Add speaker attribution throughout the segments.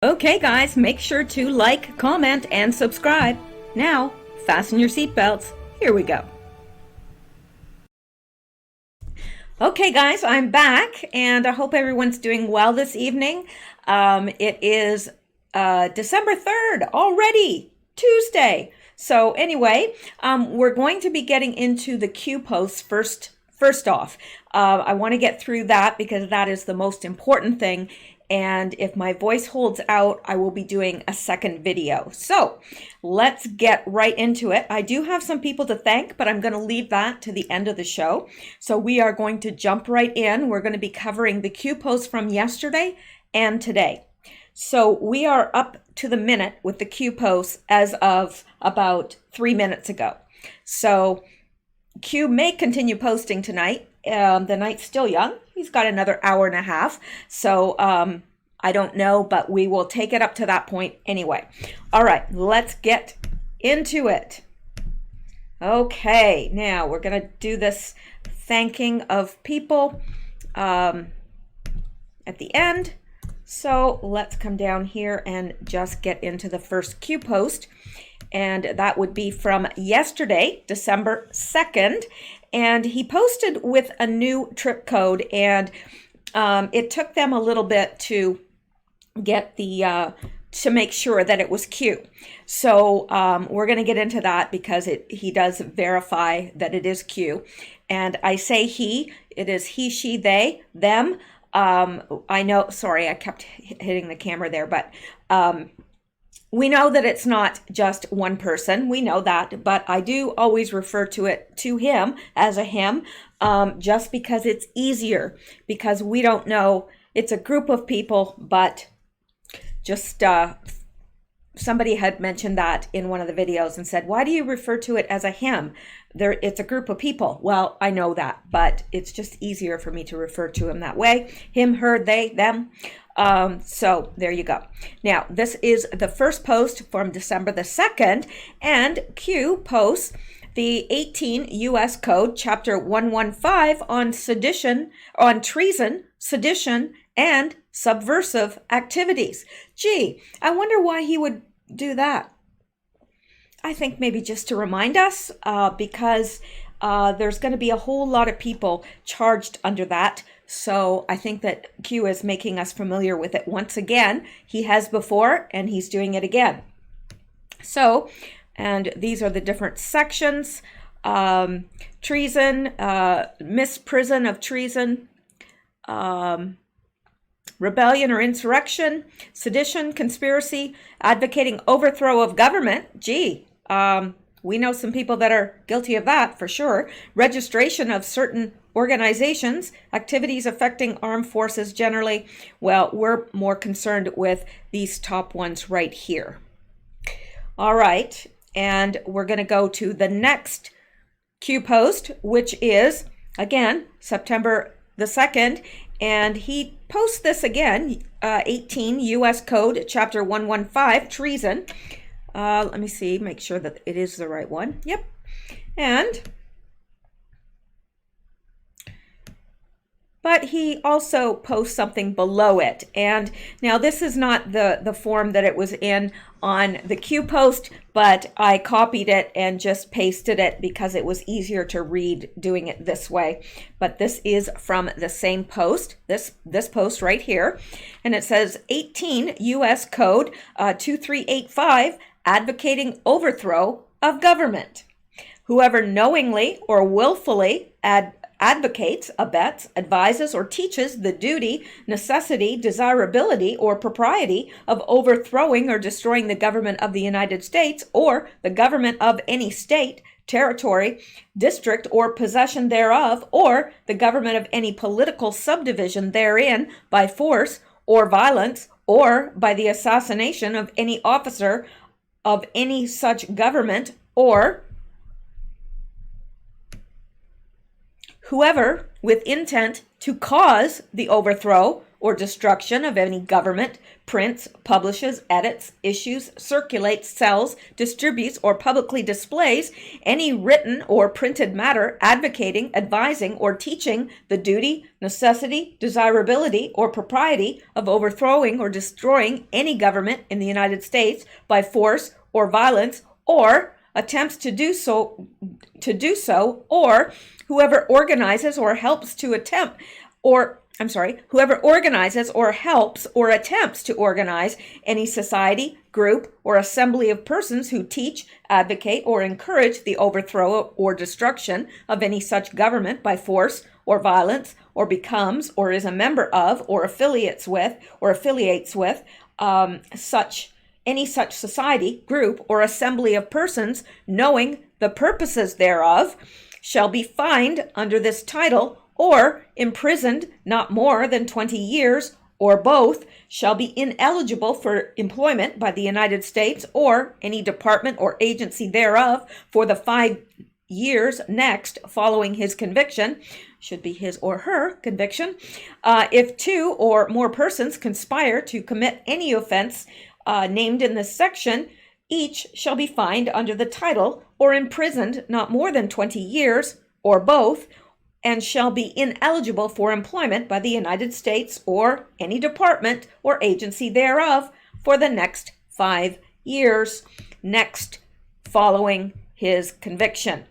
Speaker 1: Okay guys, make sure to like, comment, and subscribe. Now, fasten your seatbelts. Here we go. Okay guys, I'm back and I hope everyone's doing well this evening. It is December 3rd already, Tuesday. So anyway, we're going to be getting into the Q posts first off. I want to get through that because that is the most important thing. And if my voice holds out, I will be doing a second video. So let's get right into it. I do have some people to thank, but I'm going to leave that to the end of the show. So we are going to jump right in. We're going to be covering the Q posts from yesterday and today. So we are up to the minute with the Q posts as of about 3 minutes ago. So Q may continue posting tonight. The night's still young. He's got another hour and a half. So I don't know, but we will take it up to that point anyway. All right, let's get into it. Okay, now we're going to do this thanking of people at the end. So let's come down here and just get into the first Q post. And that would be from yesterday, December 2nd. And he posted with a new trip code, and it took them a little bit to get the to make sure that it was Q. So we're going to get into that because he does verify that it is Q. And I say he, it is he, she, they, them. I know, sorry, I kept hitting the camera there, but we know that it's not just one person. We know that, but I do always refer to him as a him, just because it's easier, because we don't know. It's a group of people, but just somebody had mentioned that in one of the videos and said, why do you refer to it as a him? It's a group of people. Well, I know that, but it's just easier for me to refer to him that way. Him, her, they, them. So there you go. Now, this is the first post from December the 2nd, and Q posts the 18 U.S. Code, Chapter 115 on sedition, on treason, sedition, and subversive activities. Gee, I wonder why he would do that. I think maybe just to remind us, because there's going to be a whole lot of people charged under that. So I think that Q is making us familiar with it once again. He has before, and he's doing it again. So, and these are the different sections. Treason, misprison of treason, rebellion or insurrection, sedition, conspiracy, advocating overthrow of government. Gee, we know some people that are guilty of that for sure. Registration of certain organizations, activities affecting armed forces generally. Well, we're more concerned with these top ones right here. All right, and we're going to go to the next Q post, which is, again, September the 2nd, and he posts this again, 18 U.S. Code, Chapter 115, treason. Let me see, make sure that it is the right one. Yep. And but he also posts something below it. And now this is not the form that it was in on the Q post, but I copied it and just pasted it because it was easier to read doing it this way. But this is from the same post, this post right here. And it says 18 U.S. Code 2385, advocating overthrow of government. Whoever knowingly or willfully advocates, abets, advises, or teaches the duty, necessity, desirability, or propriety of overthrowing or destroying the government of the United States or the government of any state, territory, district, or possession thereof, or the government of any political subdivision therein by force or violence, or by the assassination of any officer of any such government, or whoever with intent to cause the overthrow or destruction of any government, prints, publishes, edits, issues, circulates, sells, distributes, or publicly displays any written or printed matter advocating, advising, or teaching the duty, necessity, desirability, or propriety of overthrowing or destroying any government in the United States by force or violence, or attempts to do so, or whoever organizes or helps to attempt, whoever organizes or helps or attempts to organize any society, group, or assembly of persons who teach, advocate, or encourage the overthrow or destruction of any such government by force or violence, or becomes or is a member of or affiliates with any such society, group, or assembly of persons, knowing the purposes thereof, shall be fined under this title or imprisoned not more than 20 years, or both, shall be ineligible for employment by the United States or any department or agency thereof for the 5 years next following his conviction, should be his or her conviction, if 2 or more persons conspire to commit any offense named in this section, each shall be fined under the title or imprisoned not more than 20 years, or both, and shall be ineligible for employment by the United States or any department or agency thereof for the next 5 years next following his conviction.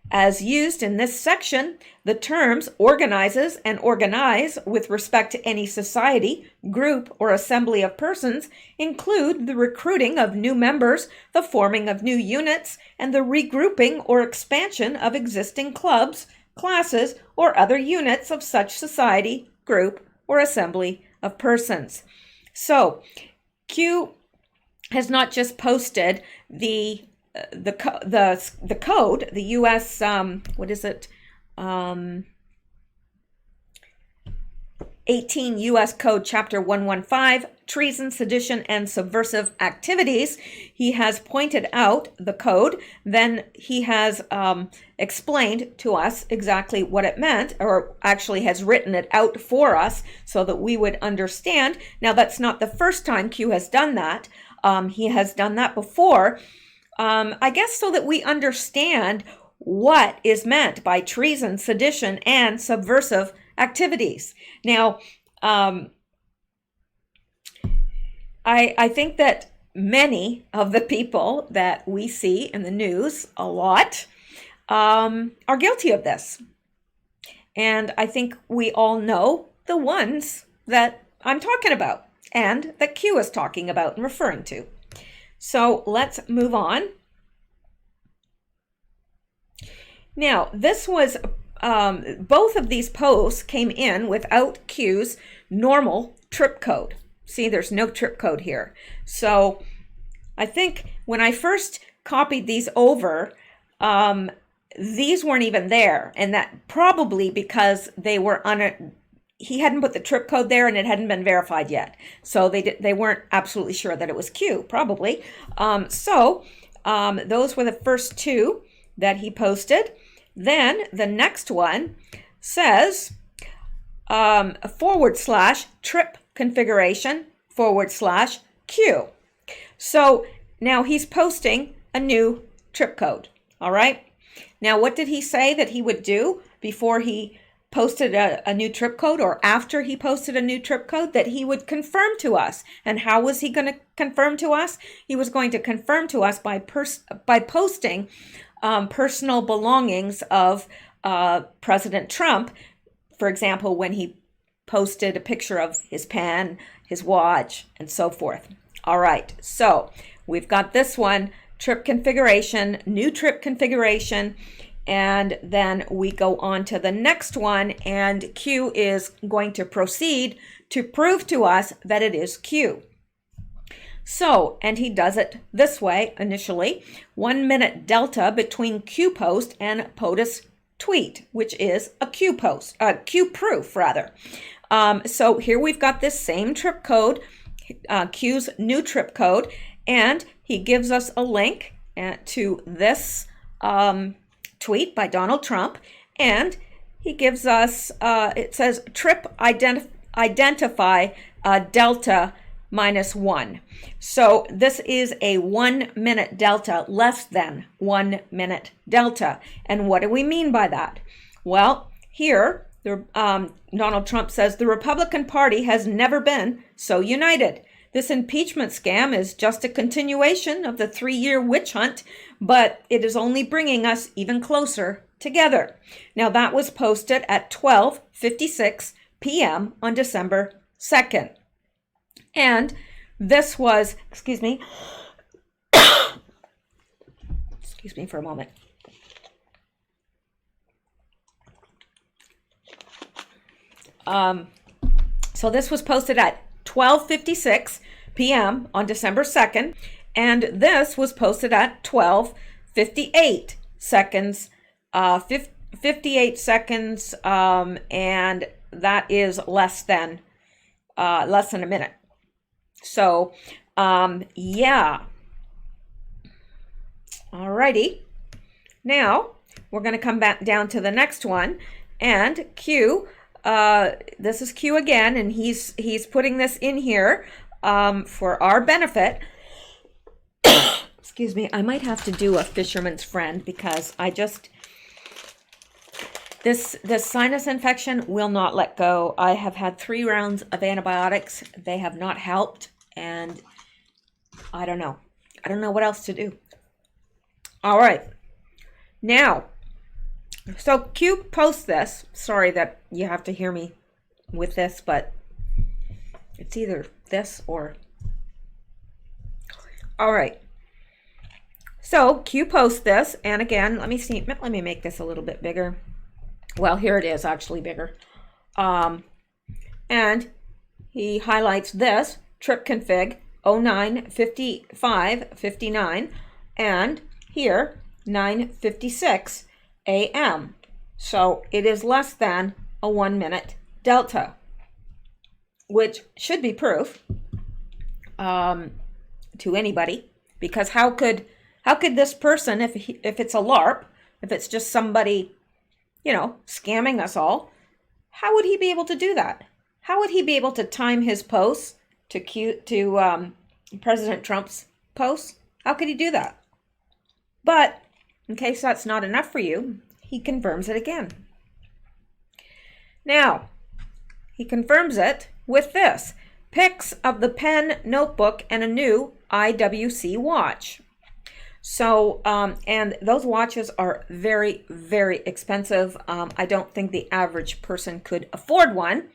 Speaker 1: As used in this section, the terms organizes and organize with respect to any society, group, or assembly of persons include the recruiting of new members, the forming of new units, and the regrouping or expansion of existing clubs, classes, or other units of such society, group, or assembly of persons. So, Q has not just posted the code, the U.S. 18 U.S. Code Chapter 115, Treason, Sedition, and Subversive Activities. He has pointed out the code. Then he has explained to us exactly what it meant, or actually has written it out for us so that we would understand. Now, that's not the first time Q has done that. He has done that before. I guess so that we understand what is meant by treason, sedition, and subversive activities. Now, I think that many of the people that we see in the news a lot are guilty of this. And I think we all know the ones that I'm talking about and that Q is talking about and referring to. So let's move on. Now, this was, both of these posts came in without Q's normal trip code. See, there's no trip code here. So I think when I first copied these over, these weren't even there. And that probably because they were he hadn't put the trip code there and it hadn't been verified yet. So they weren't absolutely sure that it was Q, probably. Those were the first two that he posted. Then the next one says /trip configuration /Q. So now he's posting a new trip code. All right. Now, what did he say that he would do before he posted a new trip code, or after he posted a new trip code? That he would confirm to us. And how was he going to confirm to us? He was going to confirm to us by posting personal belongings of President Trump. For example, when he posted a picture of his pen, his watch, and so forth. All right, so we've got this one, trip configuration, new trip configuration, and then we go on to the next one, and Q is going to proceed to prove to us that it is Q. So, and he does it this way initially, 1 minute delta between Q post and POTUS tweet, which is a Q post, Q proof rather. So here we've got this same trip code, Q's new trip code, and he gives us a link to this tweet by Donald Trump, and he gives us, it says trip identify delta -1. So this is a 1 minute delta, less than 1 minute delta. And what do we mean by that? Well, here, Donald Trump says the Republican Party has never been so united. This impeachment scam is just a continuation of the 3-year witch hunt, but it is only bringing us even closer together. Now, that was posted at 12:56 p.m. on December 2nd. And this was, excuse me for a moment. So this was posted at 12:56 p.m. on December 2nd, and this was posted at 12:58 seconds, 58 seconds, and that is less than a minute. So, yeah. Alrighty. Now we're going to come back down to the next one, and Q. This is Q again, and he's putting this in here for our benefit. Excuse me, I might have to do a fisherman's friend because this sinus infection will not let go. I have had 3 rounds of antibiotics. They have not helped, and I don't know. I don't know what else to do. All right. Now, so Q posts this. Sorry that you have to hear me with this, but it's either this or... All right. So Q posts this, and again, let me make this a little bit bigger. Well, here it is, actually bigger. And he highlights this, trip config 09:55:59, and here 9:56 a.m. So it is less than a 1 minute delta, which should be proof to anybody, because how could this person, if it's a LARP, if it's just somebody, scamming us all, how would he be able to do that? How would he be able to time his posts to President Trump's posts? How could he do that? But in case that's not enough for you, he confirms it again. Now, he confirms it with this: pics of the pen, notebook, and a new IWC watch. So, and those watches are very, very expensive. I don't think the average person could afford one.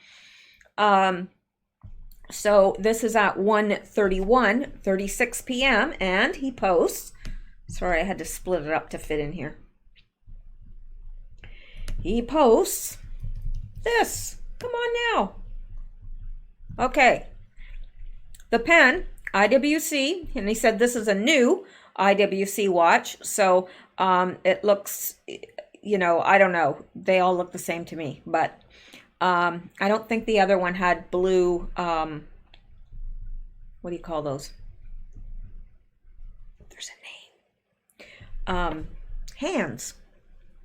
Speaker 1: So this is at 1:36 p.m. and he posts, sorry, I had to split it up to fit in here. He posts this. Come on now. Okay. The pen, IWC, and he said this is a new IWC watch. So it looks, I don't know. They all look the same to me, but I don't think the other one had blue, what do you call those? There's a name. Hands.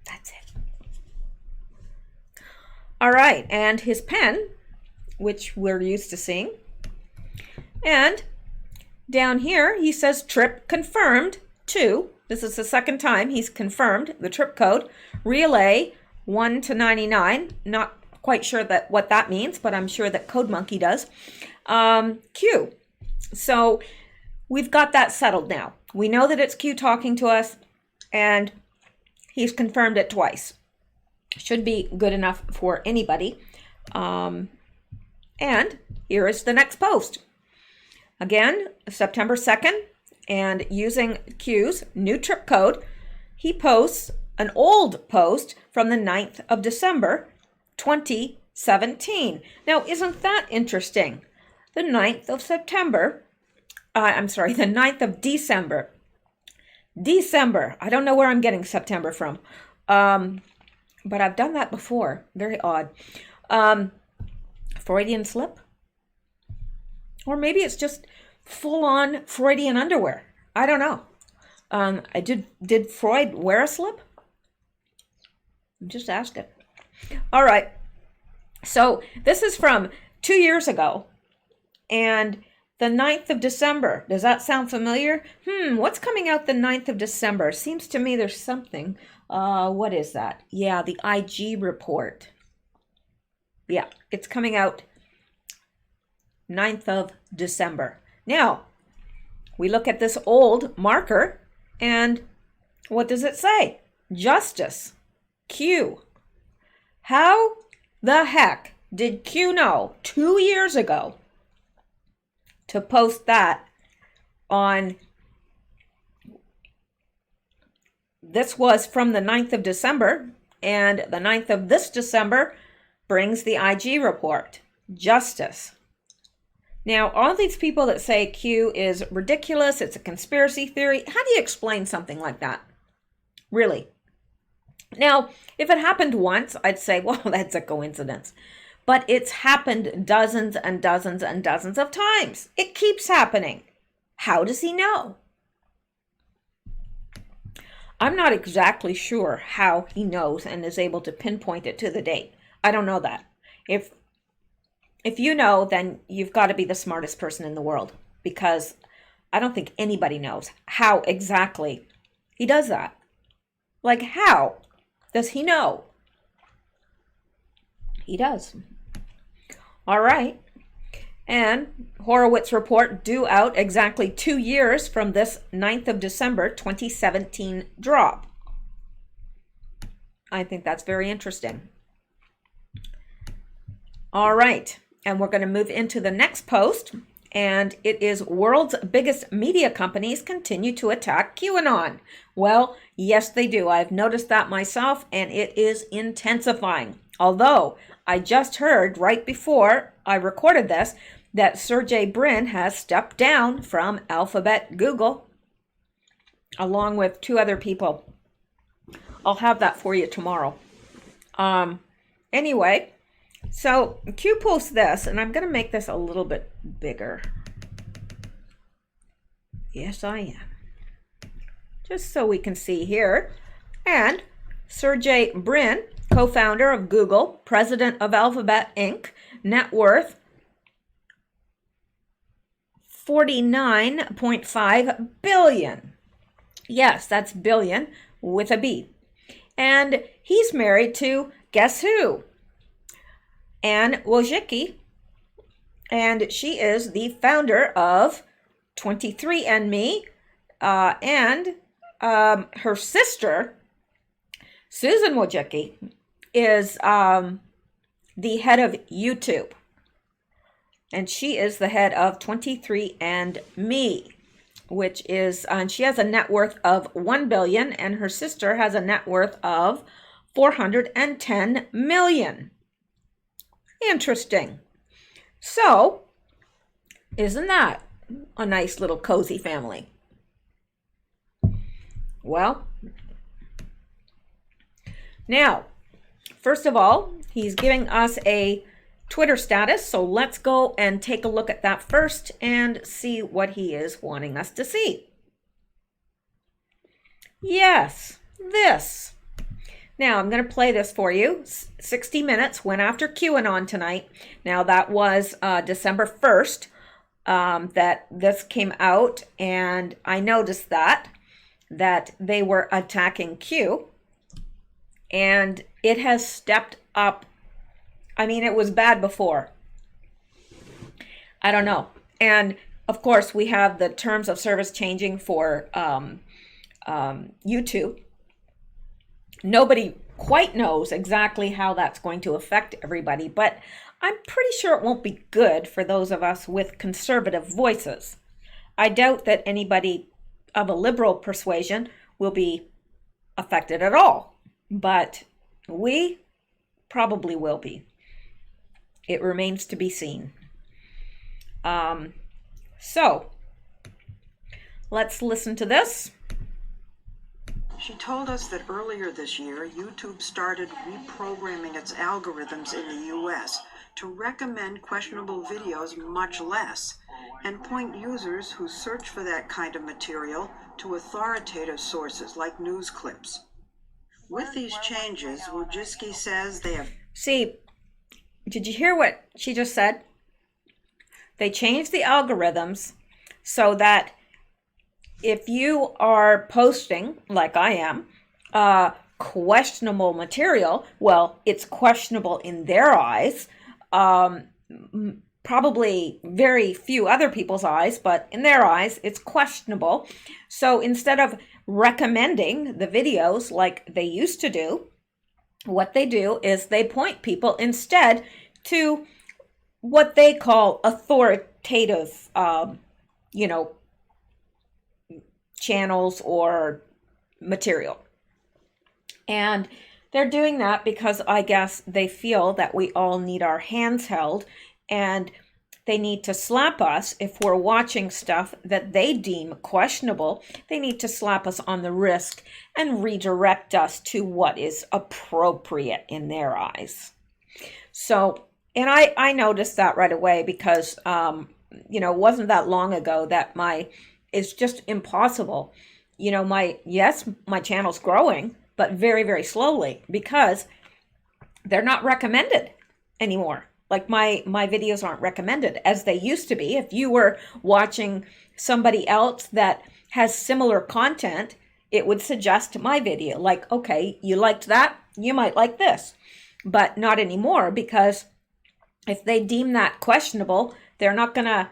Speaker 1: That's it. All right, and his pen, which we're used to seeing. And down here, he says trip confirmed to, this is the second time he's confirmed the trip code, relay 1 to 99. Not quite sure what that means, but I'm sure that Code Monkey does. Q. So we've got that settled now. We know that it's Q talking to us, and he's confirmed it twice. Should be good enough for anybody. And here is the next post. Again, September 2nd, and using Q's new trip code, he posts an old post from the 9th of December, 2017. Now, isn't that interesting? The 9th of September, the 9th of December. December. I don't know where I'm getting September from. But I've done that before. Very odd. Freudian slip? Or maybe it's just full-on Freudian underwear. I don't know. Did Freud wear a slip? Just ask it. All right. So this is from 2 years ago. And the 9th of December, does that sound familiar? What's coming out the 9th of December? Seems to me there's something. What is that? Yeah, the IG report. Yeah, it's coming out 9th of December. Now, we look at this old marker, and what does it say? Justice. Q. How the heck did Q know 2 years ago to post that on, this was from the 9th of December, and the 9th of this December brings the IG report. Justice. Now, all these people that say Q is ridiculous, it's a conspiracy theory, how do you explain something like that? Really? Now, if it happened once, I'd say, well, that's a coincidence. But it's happened dozens and dozens and dozens of times. It keeps happening. How does he know? I'm not exactly sure how he knows and is able to pinpoint it to the date. I don't know that. If you know, then you've got to be the smartest person in the world, because I don't think anybody knows how exactly he does that. Like, how does he know? He does. All right. And Horowitz report due out exactly 2 years from this 9th of December 2017 drop. I think that's very interesting. All right. And we're going to move into the next post. And it is world's biggest media companies continue to attack QAnon. Well, yes, they do. I've noticed that myself, and it is intensifying. Although I just heard right before I recorded this that Sergey Brin has stepped down from Alphabet Google, along with 2 other people. I'll have that for you tomorrow. Anyway, so Q posts this, and I'm going to make this a little bit bigger. Yes, I am. Just so we can see here. And Sergey Brin, co-founder of Google, president of Alphabet Inc., net worth $49.5 billion. Yes, that's billion with a B. And he's married to, guess who? Anne Wojcicki, and she is the founder of 23andMe, and her sister, Susan Wojcicki, is the head of YouTube, and she is the head of 23andMe, which is, and she has a net worth of $1 billion, and her sister has a net worth of $410 million. Interesting. So, isn't that a nice little cozy family? Well, now, first of all, he's giving us a Twitter status, so let's go and take a look at that first and see what he is wanting us to see. Yes, this. Now, I'm going to play this for you. 60 Minutes went after QAnon tonight. Now, that was December 1st that this came out, and I noticed that they were attacking Q, and it has stepped up. I mean, it was bad before. I don't know. And, of course, we have the terms of service changing for YouTube. Nobody quite knows exactly how that's going to affect everybody, but I'm pretty sure it won't be good for those of us with conservative voices. I doubt that anybody of a liberal persuasion will be affected at all, but we probably will be. It remains to be seen. So, let's listen to this.
Speaker 2: She told us that earlier this year, YouTube started reprogramming its algorithms in the US to recommend questionable videos much less, and point users who search for that kind of material to authoritative sources like news clips. With these changes, Wojcicki says they have...
Speaker 1: See, Did you hear what she just said? They changed the algorithms so that if you are posting, like I am, questionable material, well, it's questionable in their eyes, probably very few other people's eyes, but in their eyes, it's questionable. So instead of recommending the videos like they used to do, what they do is they point people instead to what they call authoritative, channels or material. And they're doing that because I guess they feel that we all need our hands held, and they need to slap us if we're watching stuff that they deem questionable. They need to slap us on the wrist and redirect us to what is appropriate in their eyes. So, and I noticed that right away because, it wasn't that long ago that it's just impossible. My channel's growing, but very, very slowly because they're not recommended anymore. Like my videos aren't recommended as they used to be. If you were watching somebody else that has similar content, it would suggest my video. Like, okay, you liked that, you might like this. But not anymore, because if they deem that questionable, they're not going to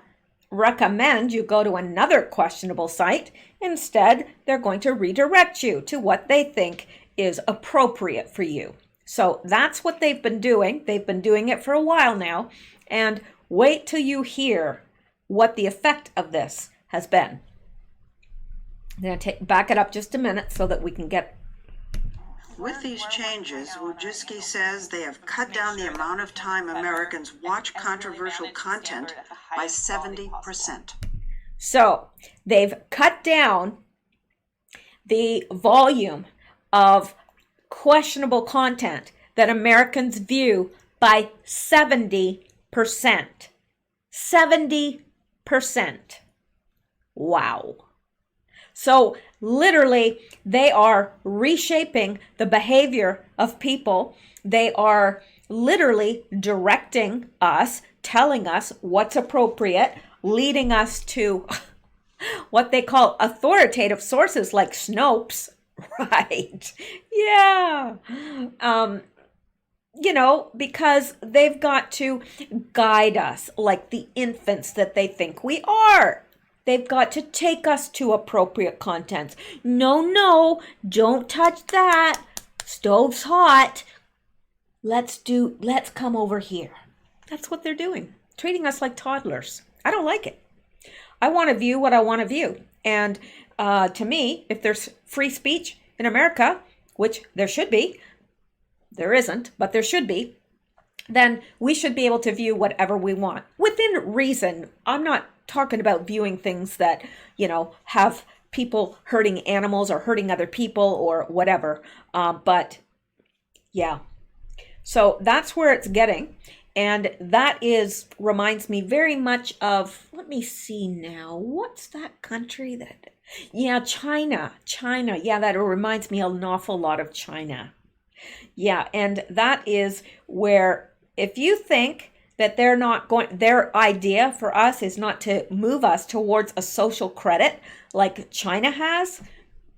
Speaker 1: recommend you go to another questionable site. Instead, they're going to redirect you to what they think is appropriate for you. So that's what they've been doing. They've been doing it for a while now. And wait till you hear what the effect of this has been. I'm going to back it up just a minute so that we can get...
Speaker 2: With these changes, Wojcicki says they have cut down the amount of time Americans watch controversial content by 70%.
Speaker 1: So they've cut down the volume of questionable content that Americans view by 70%. 70%. Wow. So literally, they are reshaping the behavior of people. They are literally directing us, telling us what's appropriate, leading us to what they call authoritative sources like Snopes. Right. Yeah. Because they've got to guide us like the infants that they think we are. They've got to take us to appropriate contents. No, don't touch that. Stove's hot. Let's come over here. That's what they're doing. Treating us like toddlers. I don't like it. I want to view what I want to view. And to me, if there's free speech in America, which there should be, there isn't, but there should be, then we should be able to view whatever we want within reason. I'm not talking about viewing things that, have people hurting animals or hurting other people or whatever. But yeah, so that's where it's getting. And that reminds me very much of, let me see now, what's that country that, yeah, China. Yeah, that reminds me an awful lot of China. Yeah, and that is where if you think that they're not going, their idea for us is not to move us towards a social credit like China has,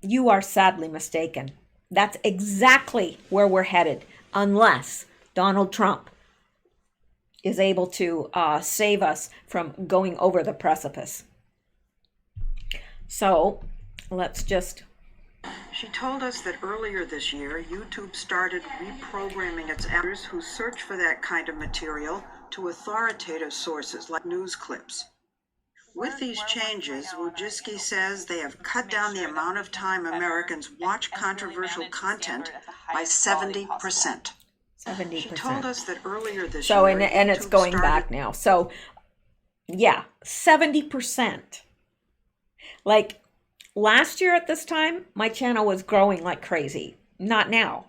Speaker 1: you are sadly mistaken. That's exactly where we're headed, unless Donald Trump is able to save us from going over the precipice. So let's just...
Speaker 2: She told us that earlier this year, YouTube started reprogramming its actors who search for that kind of material to authoritative sources like news clips. With these changes, Wojcicki says they have cut down the amount of time Americans watch controversial content by 70%.
Speaker 1: 70%.
Speaker 2: She told us that earlier this
Speaker 1: year. So, and it's going back now. So, yeah, 70%. Like, last year at this time, my channel was growing like crazy. Not now.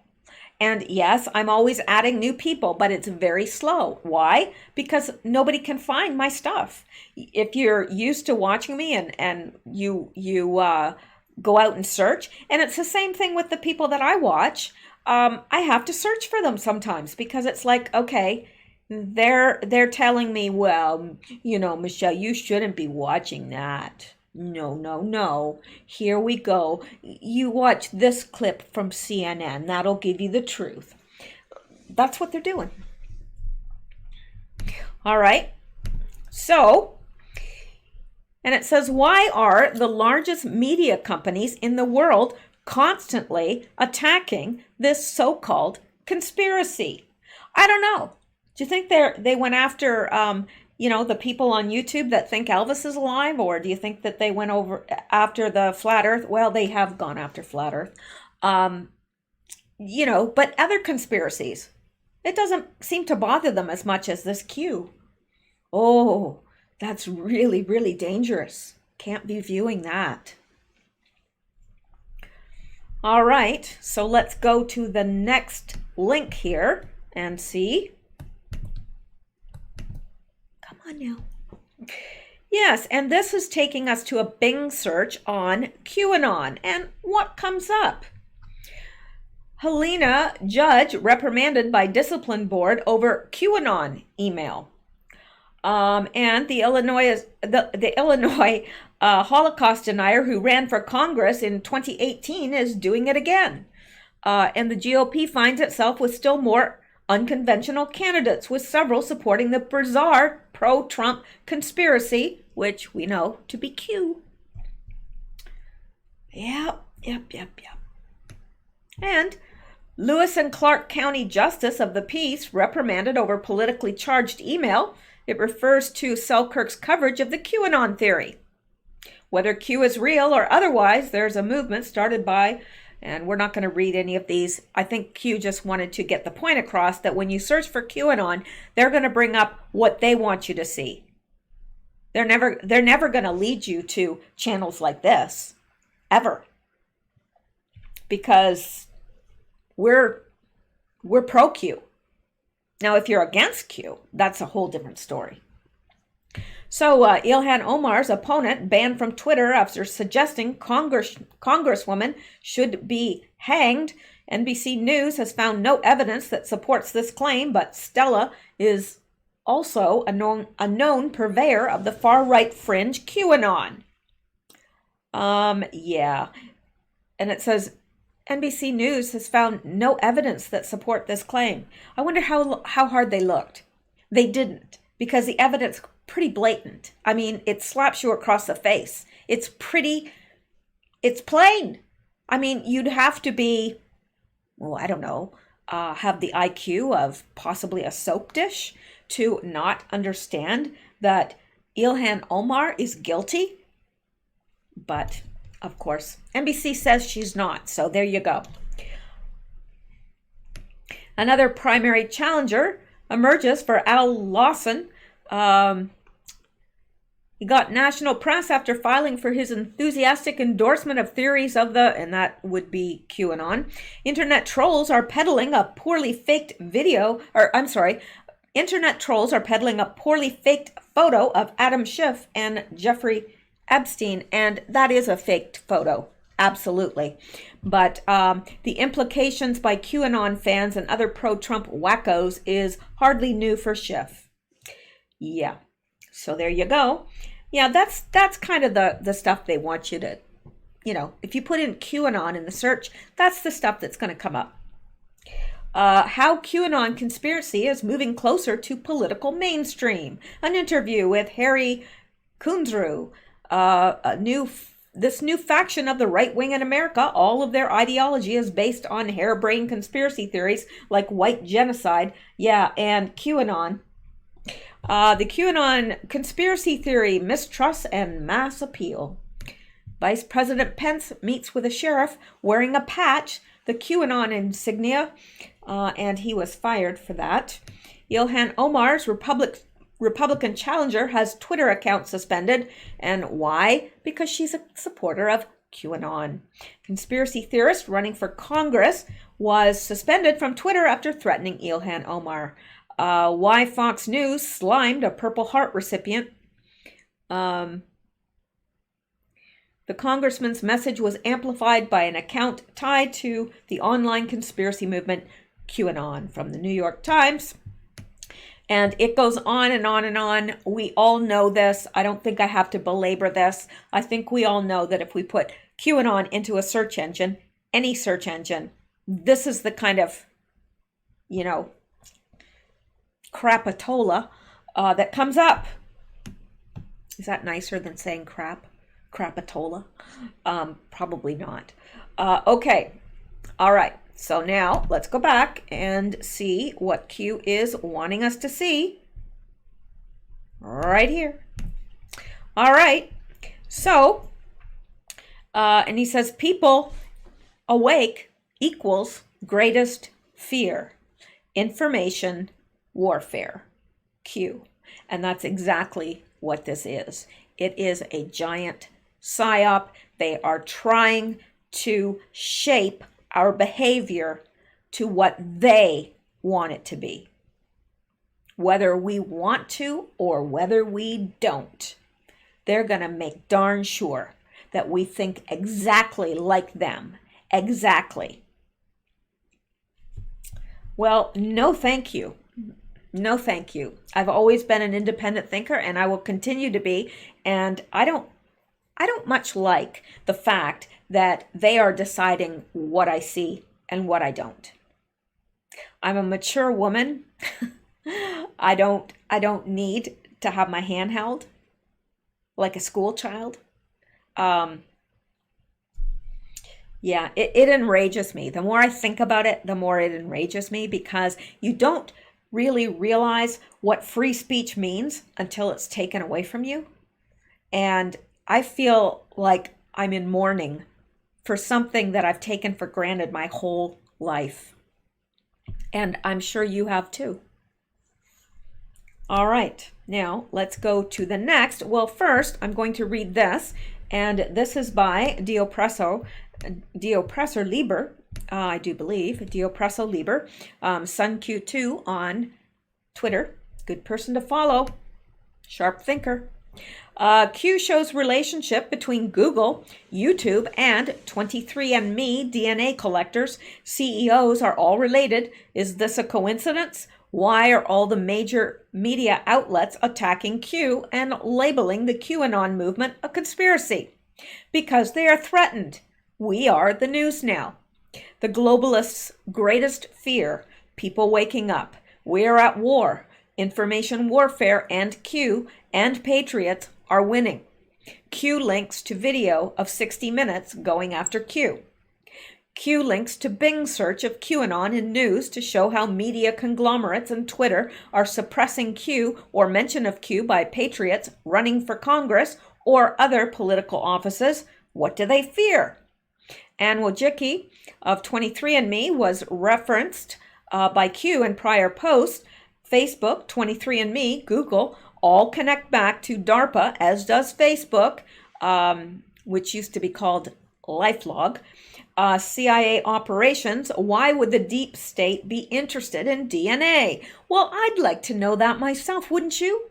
Speaker 1: And yes, I'm always adding new people, but it's very slow. Why? Because nobody can find my stuff. If you're used to watching me and you go out and search, and it's the same thing with the people that I watch, I have to search for them sometimes because it's like, okay, they're telling me, well, Michelle, you shouldn't be watching that. No, no, no. Here we go. You watch this clip from CNN. That'll give you the truth. That's what they're doing. All right. So, and it says, why are the largest media companies in the world constantly attacking this so-called conspiracy? I don't know. Do you think they went after, the people on YouTube that think Elvis is alive? Or do you think that they went over after the flat earth? Well, they have gone after flat earth. But other conspiracies, it doesn't seem to bother them as much as this Q. Oh, that's really, really dangerous. Can't be viewing that. All right, so let's go to the next link here and see. Come on now. Yes, and this is taking us to a Bing search on QAnon. And what comes up? Helena judge reprimanded by discipline board over QAnon email. And the Illinois Holocaust denier who ran for Congress in 2018 is doing it again. And the GOP finds itself with still more unconventional candidates, with several supporting the bizarre pro-Trump conspiracy, which we know to be Q. Yep. And Lewis and Clark County Justice of the Peace reprimanded over politically charged email. It refers to Selkirk's coverage of the QAnon theory. Whether Q is real or otherwise, there's a movement started by, and we're not going to read any of these. I think Q just wanted to get the point across that when you search for QAnon, they're going to bring up what they want you to see. They're never going to lead you to channels like this, ever. Because we're pro-Q. Now, if you're against Q, that's a whole different story. So Ilhan Omar's opponent banned from Twitter after suggesting Congresswoman should be hanged. NBC News has found no evidence that supports this claim, but Stella is also a known purveyor of the far-right fringe QAnon. Yeah. And it says, NBC News has found no evidence that support this claim. I wonder how hard they looked. They didn't, because the evidence pretty blatant. I mean, it slaps you across the face. It's plain. I mean, you'd have to be, I don't know, have the IQ of possibly a soap dish to not understand that Ilhan Omar is guilty. But of course, NBC says she's not, so there you go. Another primary challenger emerges for Al Lawson. He got national press after filing for his enthusiastic endorsement of theories of and that would be QAnon. Internet trolls are peddling a poorly faked Internet trolls are peddling a poorly faked photo of Adam Schiff and Jeffrey Epstein, and that is a faked photo, absolutely. But the implications by QAnon fans and other pro-Trump wackos is hardly new for Schiff. Yeah, so there you go. Yeah, that's kind of the stuff they want you to, if you put in QAnon in the search, that's the stuff that's going to come up. How QAnon conspiracy is moving closer to political mainstream. An interview with Harry Kundrou. This new faction of the right wing in America, all of their ideology is based on harebrained conspiracy theories like white genocide, and QAnon. The QAnon conspiracy theory, mistrust, and mass appeal. Vice President Pence meets with a sheriff wearing a patch, the QAnon insignia, and he was fired for that. Ilhan Omar's Republican challenger has Twitter account suspended. And why? Because she's a supporter of QAnon. Conspiracy theorist running for Congress was suspended from Twitter after threatening Ilhan Omar. Why Fox News slimed a Purple Heart recipient. The congressman's message was amplified by an account tied to the online conspiracy movement QAnon, from the New York Times. And it goes on and on and on. We all know this. I don't think I have to belabor this. I think we all know that if we put QAnon into a search engine, any search engine, this is the kind of, crapatola that comes up. Is that nicer than saying crap? Crapatola? Probably not. Okay. All right. So now let's go back and see what Q is wanting us to see right here. All right. So, and he says people awake equals greatest fear, information warfare, Q. And that's exactly what this is. It is a giant psyop. They are trying to shape our behavior to what they want it to be, whether we want to or whether we don't. They're going to make darn sure that we think exactly like them. Exactly. Well, no thank you. No thank you. I've always been an independent thinker and I will continue to be, and I don't much like the fact that they are deciding what I see and what I don't. I'm a mature woman. I don't need to have my hand held like a school child. Yeah, it enrages me. The more I think about it, the more it enrages me, because you don't really realize what free speech means until it's taken away from you. And I feel like I'm in mourning for something that I've taken for granted my whole life. And I'm sure you have too. All right, now let's go to the next. Well, first, I'm going to read this, and this is by D'Oppresso Liber, I do believe, D'Oppresso Liber, SunQ2 on Twitter. Good person to follow, sharp thinker. Q shows relationship between Google, YouTube, and 23andMe DNA collectors. CEOs are all related. Is this a coincidence? Why are all the major media outlets attacking Q and labeling the QAnon movement a conspiracy? Because they are threatened. We are the news now. The globalists' greatest fear, people waking up. We are at war. Information warfare and Q and patriots are winning. Q links to video of 60 Minutes going after Q. Q links to Bing search of QAnon in news to show how media conglomerates and Twitter are suppressing Q or mention of Q by patriots running for Congress or other political offices. What do they fear? Ann Wojcicki of 23andMe was referenced by Q in prior posts. Facebook, 23andMe, Google, all connect back to DARPA, as does Facebook, which used to be called LifeLog. CIA operations. Why would the deep state be interested in DNA? Well, I'd like to know that myself, wouldn't you?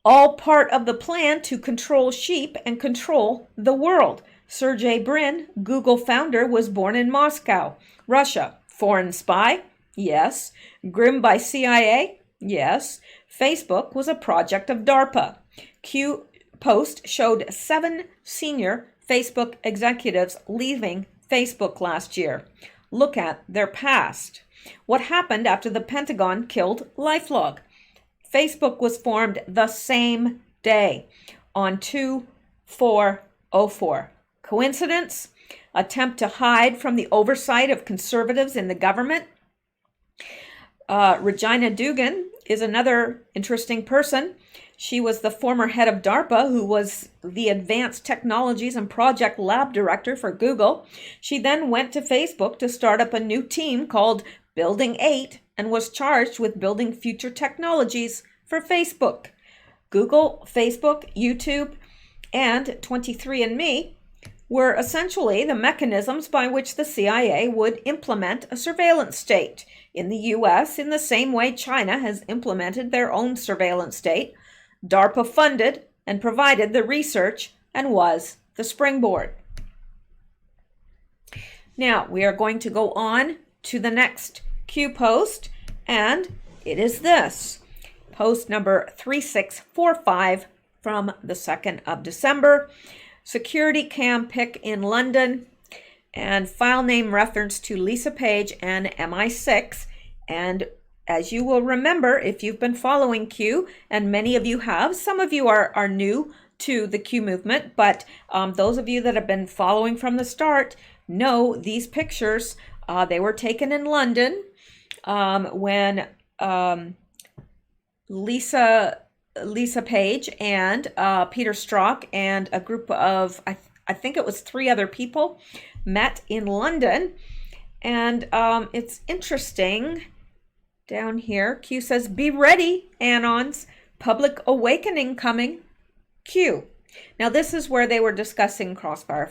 Speaker 1: All part of the plan to control sheep and control the world. Sergey Brin, Google founder, was born in Moscow, Russia. Foreign spy? Yes. Grim by CIA? Yes. Facebook was a project of DARPA. Q post showed 7 senior Facebook executives leaving Facebook last year. Look at their past. What happened after the Pentagon killed LifeLog? Facebook was formed the same day on 2/4/04. Coincidence? Attempt to hide from the oversight of conservatives in the government? Regina Dugan is another interesting person. She was the former head of DARPA, who was the Advanced Technologies and Project Lab Director for Google. She then went to Facebook to start up a new team called Building 8 and was charged with building future technologies for Facebook. Google, Facebook, YouTube, and 23andMe were essentially the mechanisms by which the CIA would implement a surveillance state in the US in the same way China has implemented their own surveillance state. DARPA funded and provided the research and was the springboard. Now we are going to go on to the next Q post, and It is this, post number 3645 from the 2nd of December. Security cam pic in London, and file name reference to Lisa Page and MI6. And as you will remember, if you've been following Q, and many of you have, some of you are new to the Q movement, but those of you that have been following from the start know these pictures. They were taken in London when Lisa Page and Peter Strzok and a group of, I think it was 3 other people, met in London. And it's interesting down here. Q says, be ready, Anons, public awakening coming. Q. Now this is where they were discussing Crossfire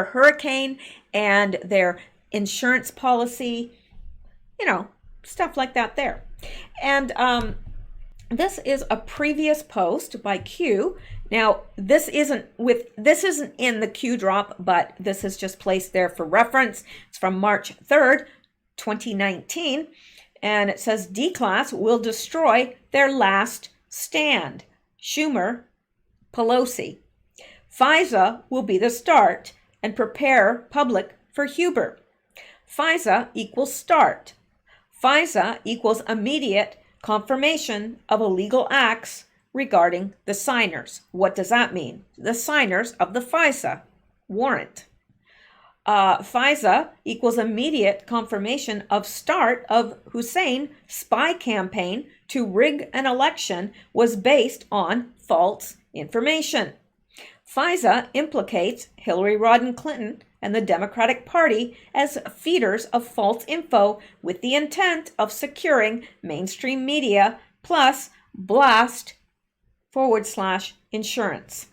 Speaker 1: Hurricane and their insurance policy, stuff like that there. And this is a previous post by Q. Now, this isn't in the Q drop, but this is just placed there for reference. It's from March 3rd, 2019, and it says D-Class will destroy their last stand. Schumer, Pelosi. FISA will be the start and prepare public for Huber. FISA equals start. FISA equals immediate confirmation of illegal acts regarding the signers. What does that mean? The signers of the FISA warrant. FISA equals immediate confirmation of start of Hussein spy campaign to rig an election was based on false information. FISA implicates Hillary Rodham Clinton and the Democratic Party as feeders of false info with the intent of securing mainstream media plus blast /insurance.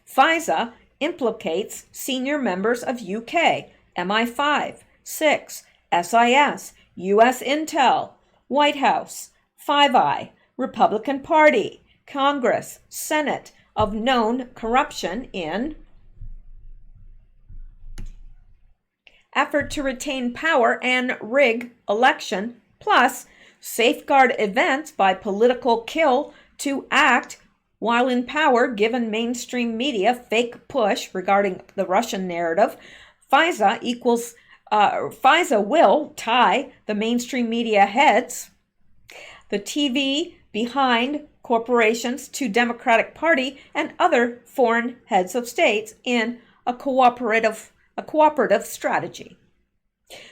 Speaker 1: FISA implicates senior members of UK, MI5, 6, SIS, US Intel, White House, Five Eye, Republican Party, Congress, Senate of known corruption in effort to retain power and rig election, plus safeguard events by political kill to act while in power given mainstream media fake push regarding the Russian narrative. FISA will tie the mainstream media heads, the TV behind corporations to Democratic Party and other foreign heads of states in a cooperative strategy.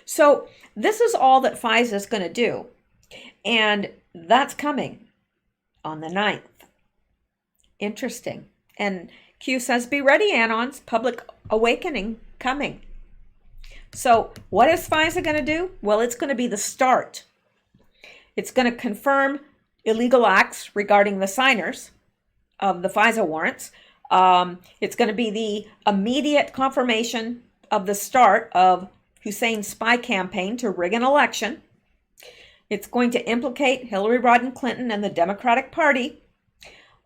Speaker 1: So this is all that FISA is going to do, and that's coming on the 9th. Interesting. And Q says, be ready, Anons, public awakening coming. So what is FISA going to do? Well, it's going to be the start. It's going to confirm illegal acts regarding the signers of the FISA warrants. It's going to be the immediate confirmation of the start of Hussein's spy campaign to rig an election. It's going to implicate Hillary Rodham Clinton and the Democratic Party.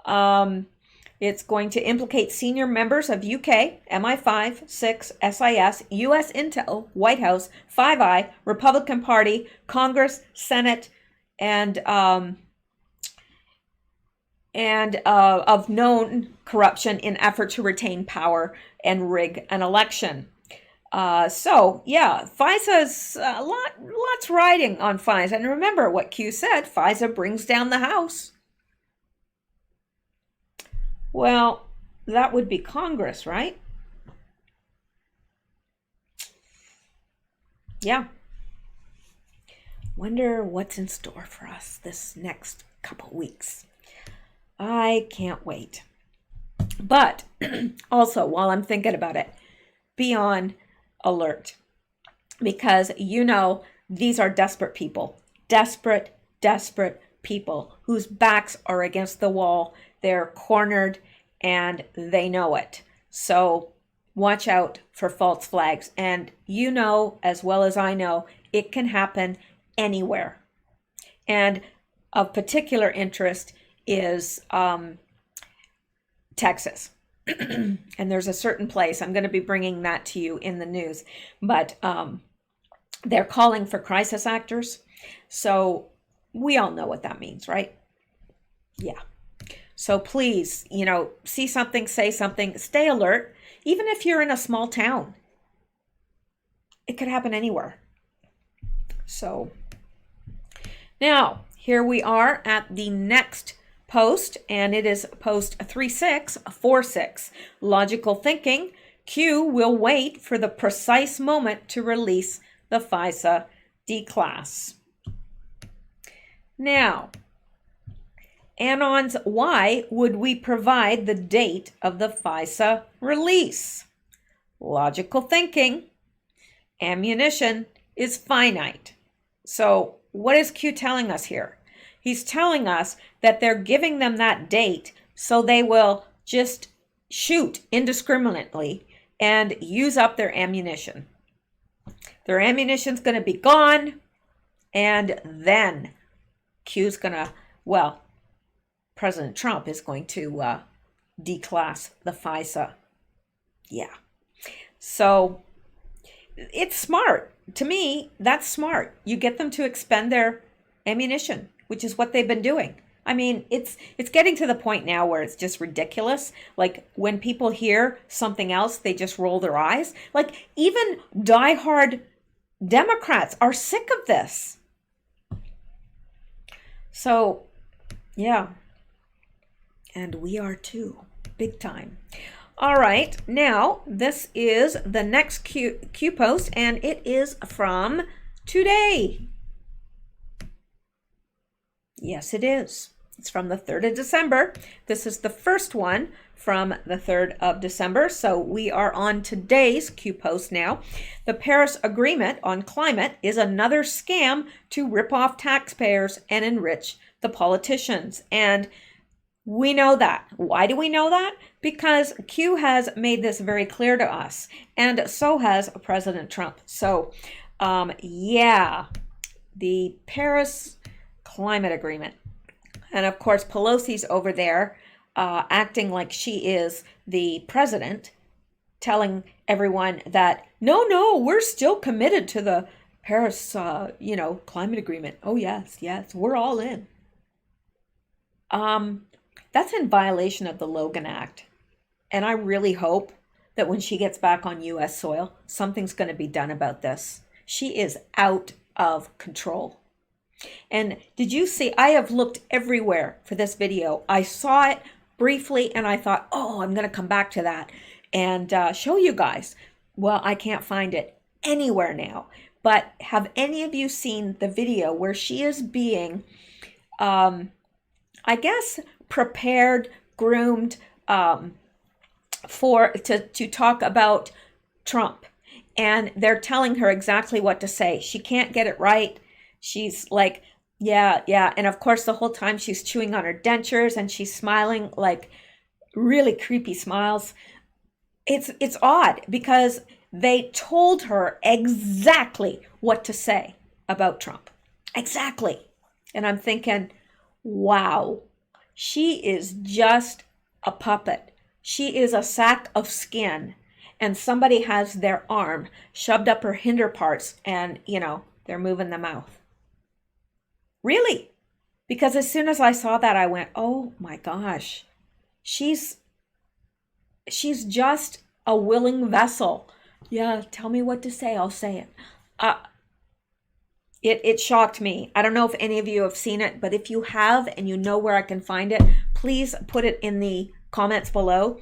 Speaker 1: It's going to implicate senior members of UK, MI5, 6, SIS, US Intel, White House, Five Eye, Republican Party, Congress, Senate, and of known corruption in effort to retain power and rig an election. So yeah, FISA's lots riding on FISA. And remember what Q said, FISA brings down the House. Well, that would be Congress, right? Yeah. Wonder what's in store for us this next couple weeks. I can't wait. But also, while I'm thinking about it, be on alert, because these are desperate people, desperate people whose backs are against the wall. They're cornered and they know it. So watch out for false flags. And as well as I know, it can happen anywhere. And of particular interest is Texas. And there's a certain place, I'm going to be bringing that to you in the news, but they're calling for crisis actors So we all know what that means, right? Yeah. So please, see something, say something, stay alert. Even if you're in a small town, it could happen anywhere. So now here we are at the next post, and it is post 3646. Logical thinking. Q will wait for the precise moment to release the FISA D-class. Now, Anons, why would we provide the date of the FISA release? Logical thinking. Ammunition is finite. So what is Q telling us here? He's telling us that they're giving them that date so they will just shoot indiscriminately and use up their ammunition. Their ammunition's going to be gone, and then Q's going to, well, President Trump is going to declass the FISA. Yeah. So it's smart. To me, that's smart. You get them to expend their ammunition, which is what they've been doing. I mean, it's getting to the point now where it's just ridiculous. Like when people hear something else, they just roll their eyes. Like even diehard Democrats are sick of this. So, yeah. And we are too, big time. All right, now this is the next Q post, and it is from today. Yes, it is. It's from the 3rd of December. This is the first one from the 3rd of December. So we are on today's Q post now. The Paris Agreement on Climate is another scam to rip off taxpayers and enrich the politicians. And we know that. Why do we know that? Because Q has made this very clear to us, and so has President Trump. So, yeah, the Paris Climate Agreement. And of course, Pelosi's over there acting like she is the president, telling everyone that, no, we're still committed to the Paris, climate agreement. Oh, yes, we're all in. That's in violation of the Logan Act. And I really hope that when she gets back on U.S. soil, something's going to be done about this. She is out of control. And did you see, I have looked everywhere for this video. I saw it briefly and I thought, oh, I'm going to come back to that and show you guys. Well, I can't find it anywhere now. But have any of you seen the video where she is being, I guess, prepared, groomed to talk about Trump? And they're telling her exactly what to say. She can't get it right. She's like, yeah. And of course, the whole time she's chewing on her dentures and she's smiling like really creepy smiles. It's odd because they told her exactly what to say about Trump. Exactly. And I'm thinking, wow, she is just a puppet. She is a sack of skin. And somebody has their arm shoved up her hinder parts and, they're moving the mouth. Really? Because as soon as I saw that, I went, oh my gosh, she's just a willing vessel. Yeah, tell me what to say, I'll say it. It shocked me. I don't know if any of you have seen it, but if you have and you know where I can find it, please put it in the comments below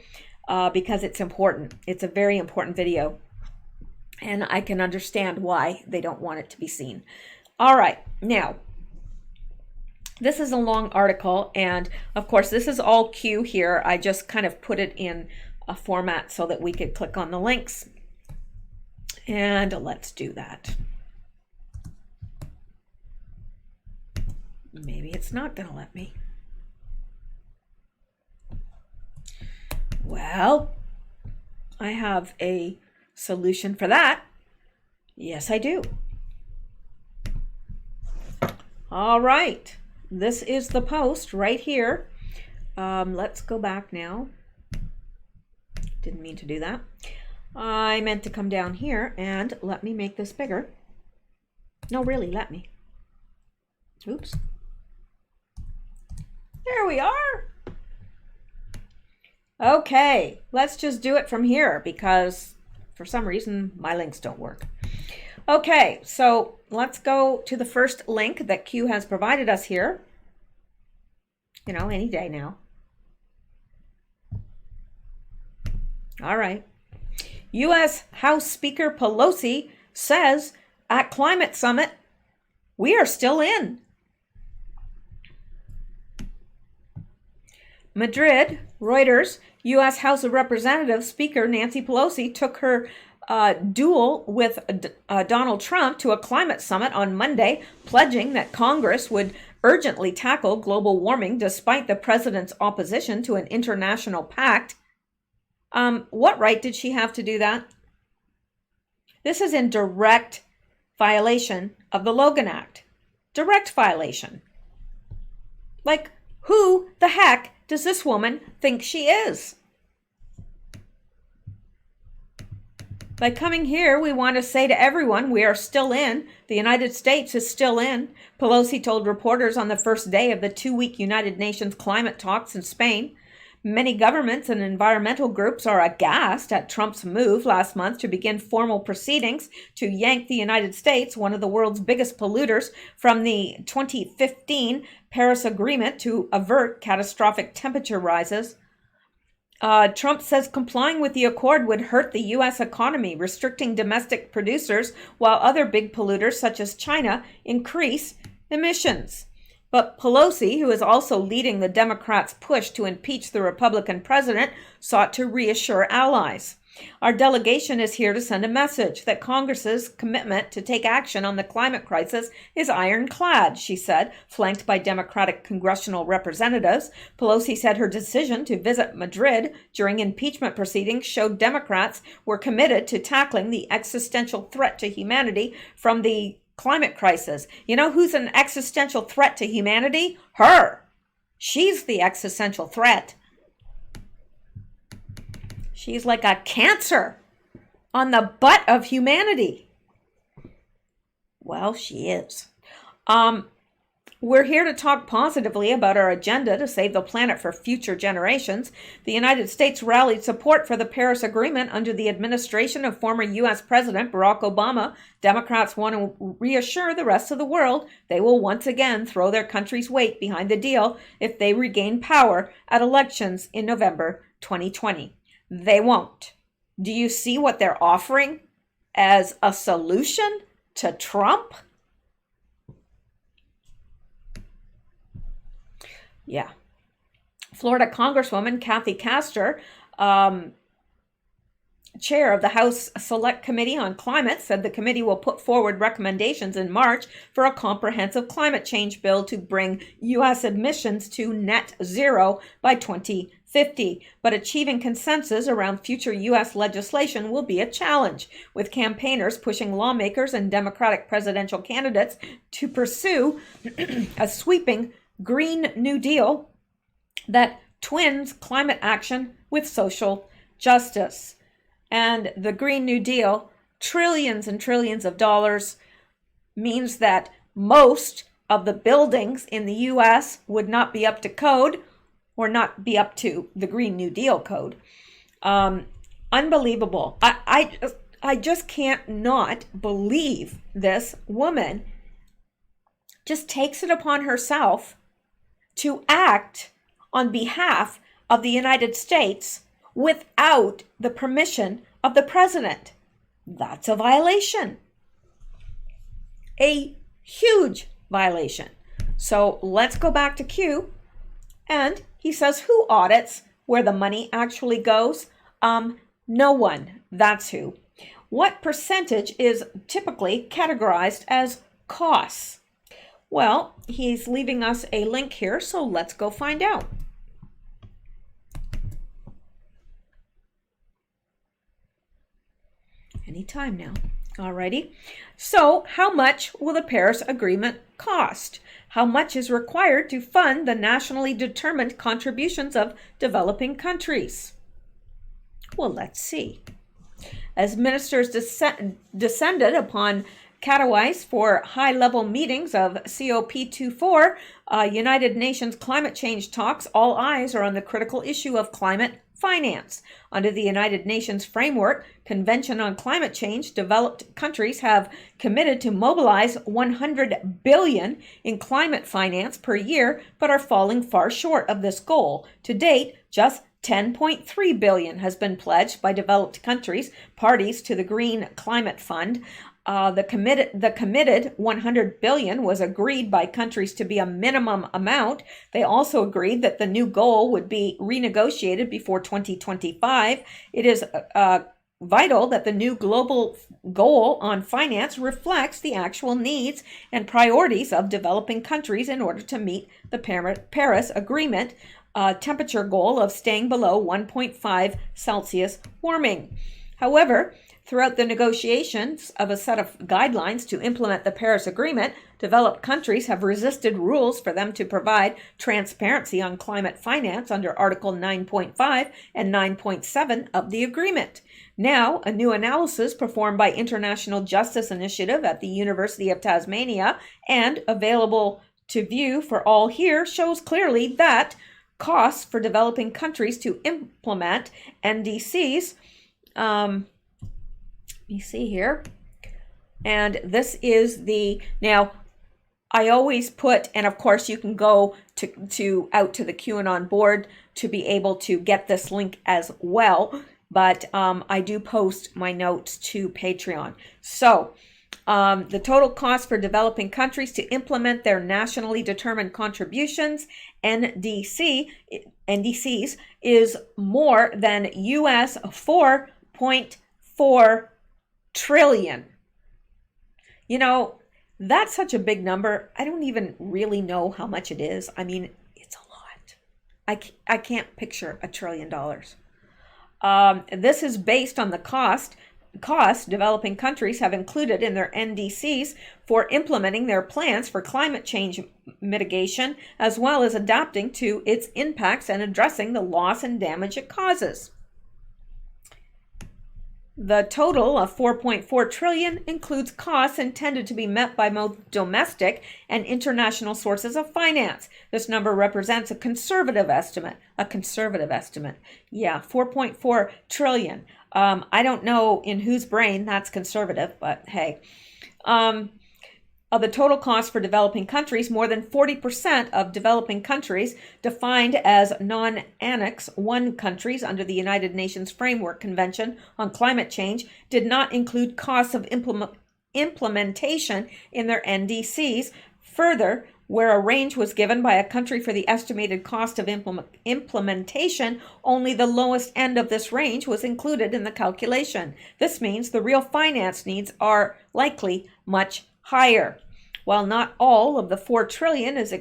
Speaker 1: because it's important. It's a very important video. And I can understand why they don't want it to be seen. All right, now, this is a long article, and of course, this is all Q here. I just kind of put it in a format so that we could click on the links. And let's do that. Maybe it's not going to let me. Well, I have a solution for that. Yes, I do. All right. This is the post right here. Let's go back now. Didn't mean to do that. I meant to come down here and let me make this bigger. No, really, let me. Oops. There we are. Okay, let's just do it from here because for some reason my links don't work. Okay, so let's go to the first link that Q has provided us here. You know, any day now. All right. U.S. House Speaker Pelosi says at climate summit, we are still in. Madrid, Reuters, U.S. House of Representatives Speaker Nancy Pelosi took her duel with Donald Trump to a climate summit on Monday, pledging that Congress would urgently tackle global warming despite the president's opposition to an international pact. What right did she have to do that? This is in direct violation of the Logan Act. Direct violation. Like, who the heck does this woman think she is? By coming here, we want to say to everyone, we are still in. The United States is still in. Pelosi told reporters on the first day of the 2-week United Nations climate talks in Spain. Many governments and environmental groups are aghast at Trump's move last month to begin formal proceedings to yank the United States, one of the world's biggest polluters, from the 2015 Paris Agreement to avert catastrophic temperature rises. Trump says complying with the accord would hurt the U.S. economy, restricting domestic producers, while other big polluters, such as China, increase emissions. But Pelosi, who is also leading the Democrats' push to impeach the Republican president, sought to reassure allies. Our delegation is here to send a message that Congress's commitment to take action on the climate crisis is ironclad, she said, flanked by Democratic congressional representatives. Pelosi said her decision to visit Madrid during impeachment proceedings showed Democrats were committed to tackling the existential threat to humanity from the climate crisis. You know who's an existential threat to humanity? Her. She's the existential threat. She's like a cancer on the butt of humanity. Well, she is. We're here to talk positively about our agenda to save the planet for future generations. The United States rallied support for the Paris Agreement under the administration of former U.S. President Barack Obama. Democrats want to reassure the rest of the world they will once again throw their country's weight behind the deal if they regain power at elections in November 2020. They won't. Do you see what they're offering as a solution to Trump? Yeah. Florida Congresswoman Kathy Castor, chair of the House Select Committee on Climate, said the committee will put forward recommendations in March for a comprehensive climate change bill to bring U.S. emissions to net zero by 2050. But achieving consensus around future U.S. legislation will be a challenge, with campaigners pushing lawmakers and Democratic presidential candidates to pursue a sweeping Green New Deal that twins climate action with social justice. And the Green New Deal, trillions and trillions of dollars, means that most of the buildings in the U.S. would not be up to code or not be up to the Green New Deal code. Unbelievable. I just can't not believe this woman just takes it upon herself to act on behalf of the United States without the permission of the president. That's a violation. A huge violation. So let's go back to Q. And he says, who audits where the money actually goes? No one. That's who. What percentage is typically categorized as costs? Well, he's leaving us a link here, so let's go find out. Anytime now. Alrighty. So, how much will the Paris Agreement cost? How much is required to fund the nationally determined contributions of developing countries? Well, let's see. As ministers descended upon Katowice for high-level meetings of COP24, United Nations climate change talks. All eyes are on the critical issue of climate finance. Under the United Nations Framework Convention on Climate Change, developed countries have committed to mobilize $100 billion in climate finance per year, but are falling far short of this goal. To date, just $10.3 billion has been pledged by developed countries, parties to the Green Climate Fund. The committed $100 billion was agreed by countries to be a minimum amount. They also agreed that the new goal would be renegotiated before 2025. It is vital that the new global goal on finance reflects the actual needs and priorities of developing countries in order to meet the Paris Agreement temperature goal of staying below 1.5 Celsius warming. However, throughout the negotiations of a set of guidelines to implement the Paris Agreement, developed countries have resisted rules for them to provide transparency on climate finance under Article 9.5 and 9.7 of the agreement. Now, a new analysis performed by International Justice Initiative at the University of Tasmania and available to view for all here shows clearly that costs for developing countries to implement NDCs, you see here, and this is now I always put, and of course you can go to out to the QAnon board to be able to get this link as well, but I do post my notes to Patreon. So the total cost for developing countries to implement their nationally determined contributions, NDCs, is more than US 4.4 trillion. You know, that's such a big number. I don't even really know how much it is. I mean, it's a lot. I can't picture $1 trillion. This is based on the cost developing countries have included in their NDCs for implementing their plans for climate change mitigation, as well as adapting to its impacts and addressing the loss and damage it causes. The total of 4.4 trillion includes costs intended to be met by both domestic and international sources of finance. This number represents a conservative estimate. Yeah, 4.4 trillion. I don't know in whose brain that's conservative, but hey. Of the total cost for developing countries, more than 40% of developing countries defined as non-Annex I countries under the United Nations Framework Convention on Climate Change did not include costs of implementation in their NDCs. Further, where a range was given by a country for the estimated cost of implementation, only the lowest end of this range was included in the calculation. This means the real finance needs are likely much higher. While not all of the 4 trillion is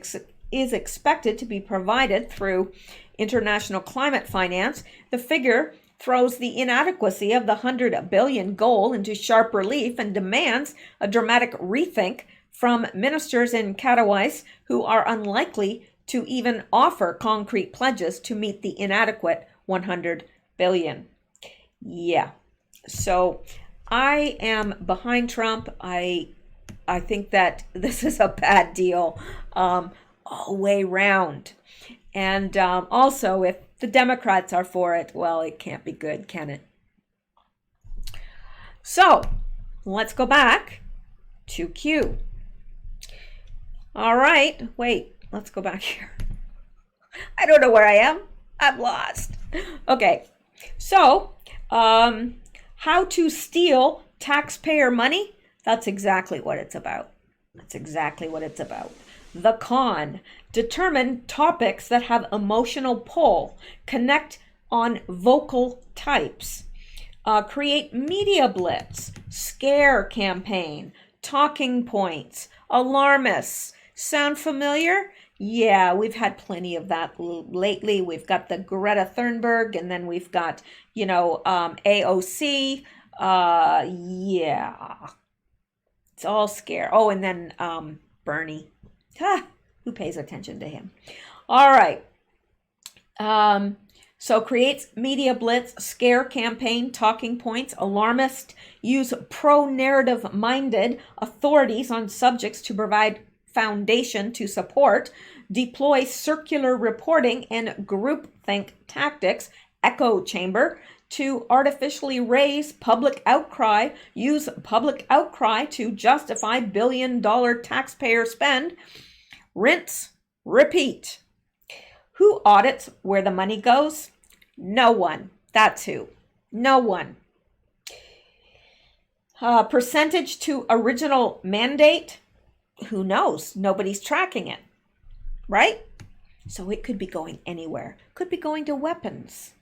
Speaker 1: expected to be provided through international climate finance, the figure throws the inadequacy of the 100 billion goal into sharp relief and demands a dramatic rethink from ministers in Katowice who are unlikely to even offer concrete pledges to meet the inadequate 100 billion. Yeah. So I am behind Trump. I think that this is a bad deal all the way round. And also, if the Democrats are for it, well, it can't be good, can it? So let's go back to Q. All right, wait, let's go back here. I don't know where I am. I'm lost. Okay, so how to steal taxpayer money? That's exactly what it's about. The con: determine topics that have emotional pull, connect on vocal types, create media blitz, scare campaign, talking points, alarmists. Sound familiar? Yeah, we've had plenty of that lately. We've got the Greta Thunberg, and then we've got, AOC. Yeah. It's all scare. Oh, and then Bernie. Who pays attention to him? All right. So creates media blitz, scare campaign, talking points, alarmist, use pro-narrative minded authorities on subjects to provide foundation to support, deploy circular reporting and groupthink tactics, echo chamber, to artificially raise public outcry, use public outcry to justify billion-dollar taxpayer spend, rinse, repeat. Who audits where the money goes? No one. That's who. No one. Percentage to original mandate? Who knows? Nobody's tracking it, right? So it could be going anywhere. Could be going to weapons.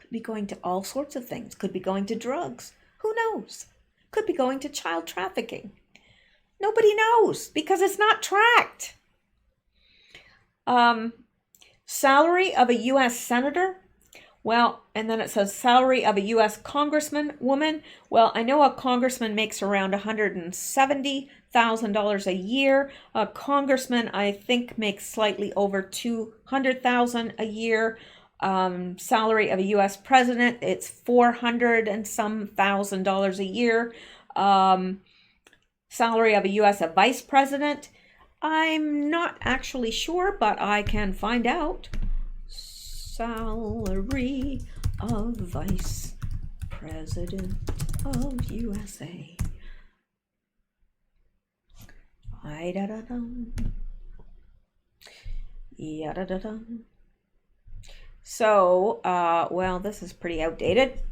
Speaker 1: Could be going to all sorts of things. Could be going to drugs. Who knows? Could be going to child trafficking. Nobody knows because it's not tracked. Salary of a U.S. senator. Well, and then it says salary of a U.S. congressman woman. Well, I know a congressman makes around $170,000 a year. A congressman, I think, makes slightly over $200,000 a year. Salary of a U.S. president, it's $400 and some thousand a year. Salary of a U.S. vice president, I'm not actually sure, but I can find out. Salary of Vice President of USA. So, well, this is pretty outdated.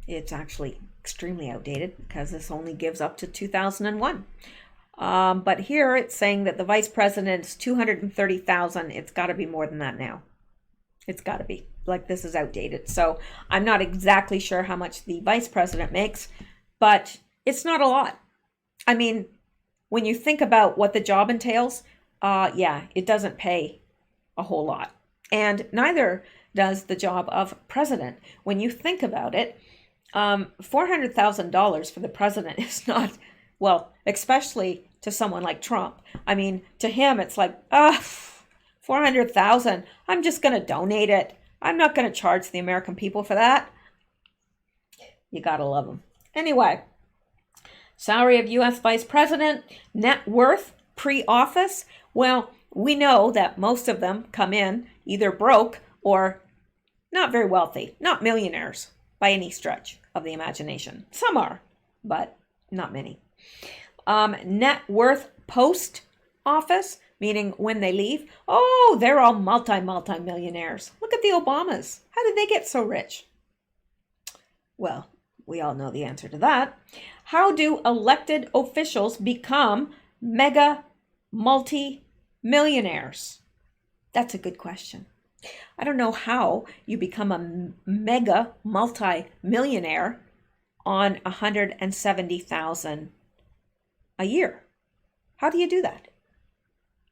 Speaker 1: It's actually extremely outdated because this only gives up to 2001. But here it's saying that the vice president's $230,000. It's got to be more than that now. It's got to be. Like, this is outdated. So I'm not exactly sure how much the vice president makes, but it's not a lot. I mean, when you think about what the job entails, yeah, it doesn't pay a whole lot. And neither does the job of president. When you think about it, $400,000 for the president is not, well, especially to someone like Trump. I mean, to him, it's like, $400,000. I'm just going to donate it. I'm not going to charge the American people for that. You got to love them. Anyway, salary of U.S. vice president, net worth pre-office. Well, we know that most of them come in either broke or not very wealthy, not millionaires by any stretch of the imagination. Some are, but not many. Net worth post office, meaning when they leave. Oh, they're all multi-millionaires. Look at the Obamas. How did they get so rich? Well, we all know the answer to that. How do elected officials become mega multi-millionaires? That's a good question. I don't know how you become a mega multi-millionaire on $170,000 a year. How do you do that?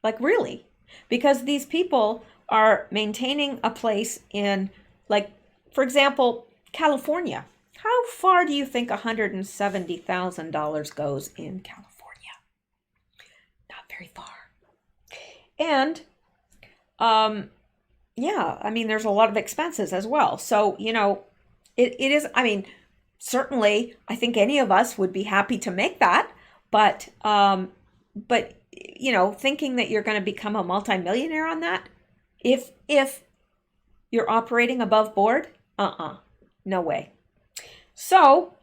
Speaker 1: Like, really? Because these people are maintaining a place in, like, for example, California. How far do you think $170,000 goes in California? Not very far. And, yeah, I mean, there's a lot of expenses as well. So, you know, it is, I mean, certainly, I think any of us would be happy to make that. But you know, thinking that you're going to become a multimillionaire on that, if you're operating above board, no way. So,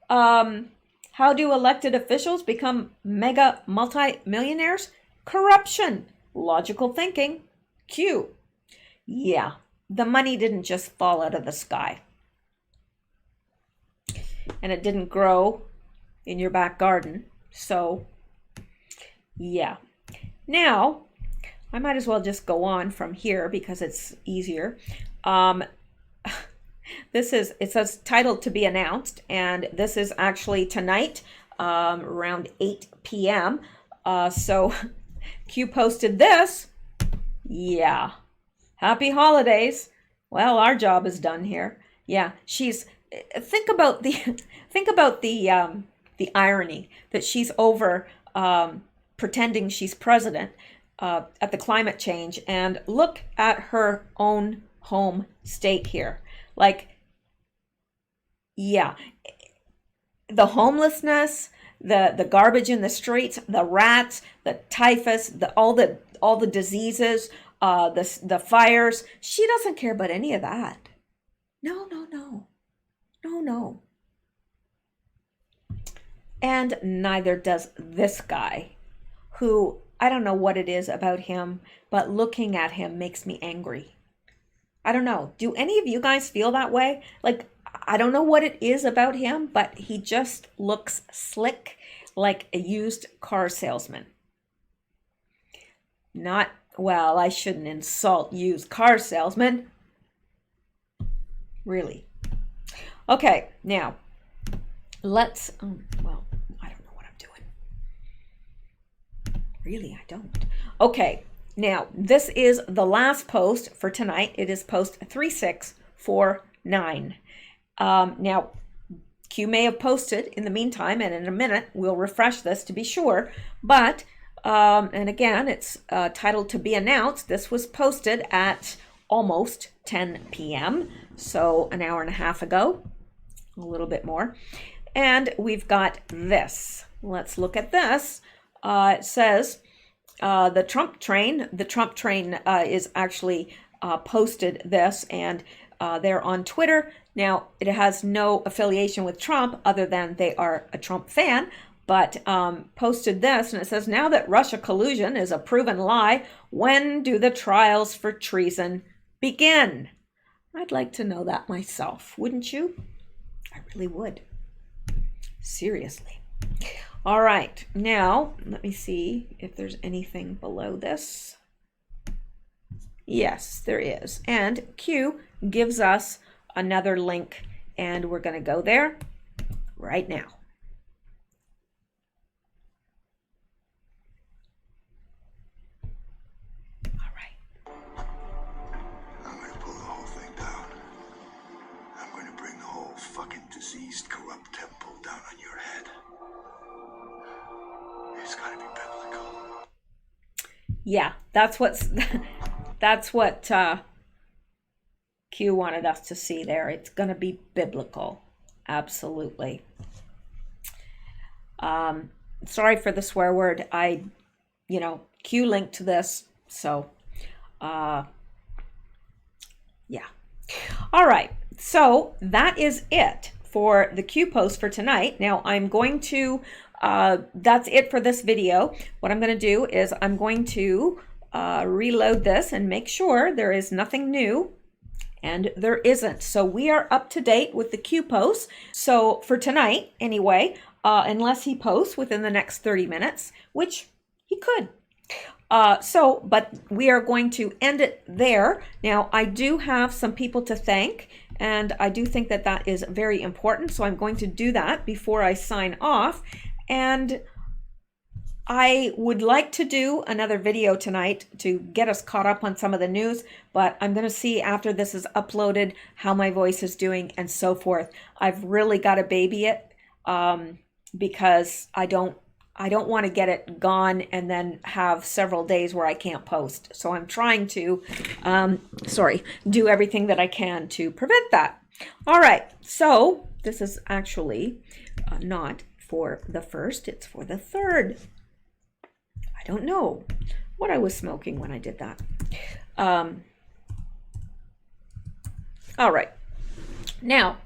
Speaker 1: how do elected officials become mega multimillionaires? Corruption, logical thinking, Q. Yeah, the money didn't just fall out of the sky. And it didn't grow in your back garden. So, yeah. Now, I might as well just go on from here because it's easier. It says titled to be announced, and this is actually tonight, around 8 p.m. So, Q posted this. Yeah. Happy holidays. Well, our job is done here. Yeah, think about the irony that she's over pretending she's president at the climate change, and look at her own home state here. Like, yeah, the homelessness, the garbage in the streets, the rats, the typhus, all the diseases, the fires. She doesn't care about any of that. No, no, no, no, no. And neither does this guy, who, I don't know what it is about him, but looking at him makes me angry. I don't know. Do any of you guys feel that way? Like, I don't know what it is about him, but he just looks slick, like a used car salesman. Not, well, I shouldn't insult used car salesmen. Really. Okay, now, let's, well, I don't know what I'm doing. Really, I don't. Okay, now, this is the last post for tonight. It is post 3649. Now, Q may have posted in the meantime, and in a minute, we'll refresh this to be sure. But, and again, it's titled To Be Announced. This was posted at almost 10 p.m., so an hour and a half ago, a little bit more. And we've got this. Let's look at this. It says, the Trump train is actually posted this, and they're on Twitter. Now, it has no affiliation with Trump other than they are a Trump fan, but posted this, and it says, now that Russia collusion is a proven lie, when do the trials for treason begin? I'd like to know that myself, wouldn't you? I really would. Seriously. All right, now let me see if there's anything below this. Yes, there is. And Q gives us another link, and we're going to go there right now. All right.
Speaker 3: I'm going to pull the whole thing down. I'm going to bring the whole fucking diseased, corrupt temple down on your head. It's got to be biblical.
Speaker 1: Yeah, that's what Q wanted us to see there. It's going to be biblical. Absolutely. Sorry for the swear word. Q linked to this. So, yeah. All right. So that is it for the Q post for tonight. Now I'm going to, that's it for this video. What I'm going to do is I'm going to reload this and make sure there is nothing new. And there isn't. So we are up to date with the Q posts. So for tonight, anyway, unless he posts within the next 30 minutes, which he could. But we are going to end it there. Now, I do have some people to thank, and I do think that that is very important. So I'm going to do that before I sign off. And I would like to do another video tonight to get us caught up on some of the news, but I'm going to see after this is uploaded how my voice is doing and so forth. I've really got to baby it because I don't want to get it gone and then have several days where I can't post. So I'm trying to, do everything that I can to prevent that. All right, so this is actually not for the first, it's for the third. I don't know what I was smoking when I did that. All right. Now,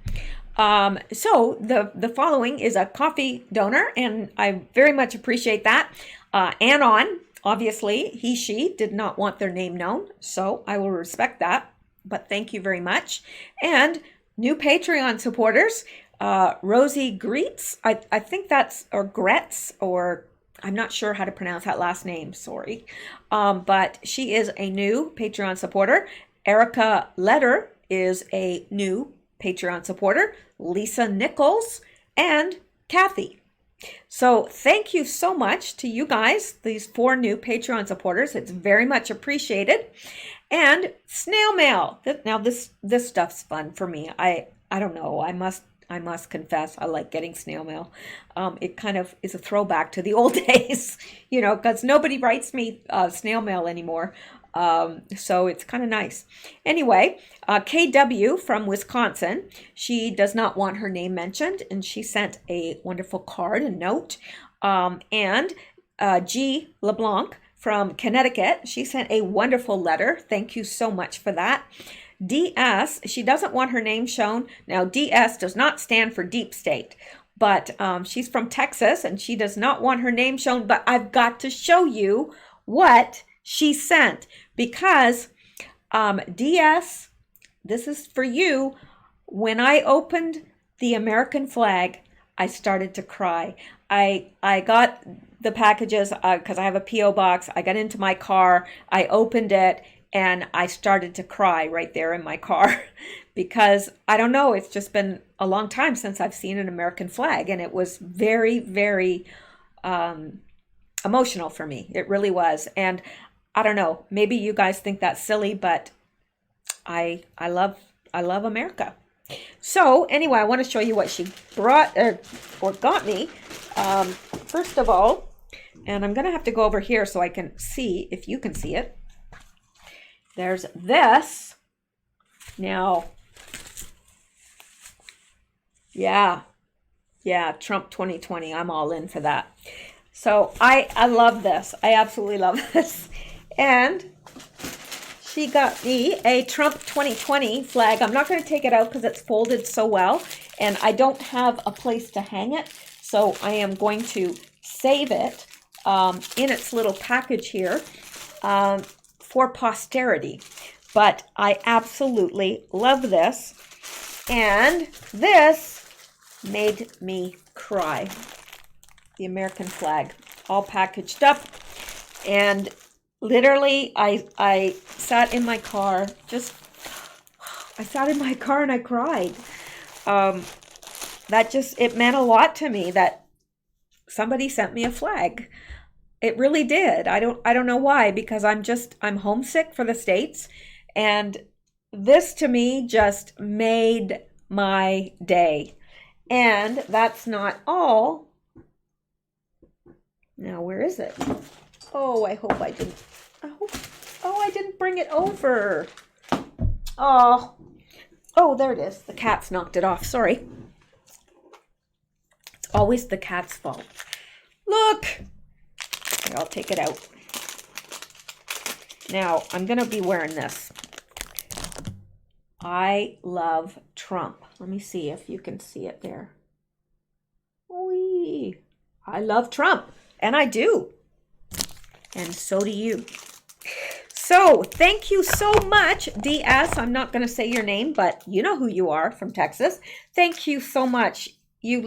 Speaker 1: so the following is a coffee donor, and I very much appreciate that. Anon, obviously, he, she did not want their name known, so I will respect that. But thank you very much. And new Patreon supporters, Rosie Greets, I think that's, or Gretz, or I'm not sure how to pronounce that last name, sorry. But she is a new Patreon supporter. Erica Letter is a new Patreon supporter. Lisa Nichols and Kathy. So thank you so much to you guys, these 4 new Patreon supporters. It's very much appreciated. And snail mail. Now this stuff's fun for me. I don't know. I must confess, I like getting snail mail. It kind of is a throwback to the old days, you know, because nobody writes me snail mail anymore. So it's kind of nice. Anyway, KW from Wisconsin, she does not want her name mentioned, and she sent a wonderful card, a note. And G. LeBlanc from Connecticut, she sent a wonderful letter. Thank you so much for that. DS, she doesn't want her name shown. Now, DS does not stand for deep state, but she's from Texas and she does not want her name shown, but I've got to show you what she sent because DS, this is for you. When I opened the American flag, I started to cry. I got the packages because I have a P.O. box. I got into my car, I opened it, and I started to cry right there in my car because I don't know, it's just been a long time since I've seen an American flag, and it was very, very emotional for me. It really was. And I don't know, maybe you guys think that's silly, but I love America. So anyway, I want to show you what she brought or got me. First of all, and I'm going to have to go over here so I can see if you can see it. There's this. Now, yeah, Trump 2020. I'm all in for that. So I love this. I absolutely love this. And she got me a Trump 2020 flag. I'm not going to take it out because it's folded so well, and I don't have a place to hang it. So I am going to save it in its little package here for posterity. But I absolutely love this. And this made me cry. The American flag, all packaged up. And literally, I sat in my car, I sat in my car and I cried. It meant a lot to me that somebody sent me a flag. It really did. I don't know why, because I'm homesick for the States, and this to me just made my day. And that's not all. Now, where is it? Oh, I didn't bring it over. Oh, there it is. The cat's knocked it off. Sorry. It's always the cat's fault. Look. Okay, I'll take it out. Now, I'm going to be wearing this. I love Trump. Let me see if you can see it there. Whee! I love Trump, and I do. And so do you. So thank you so much, DS. I'm not going to say your name, but you know who you are, from Texas. Thank you so much. You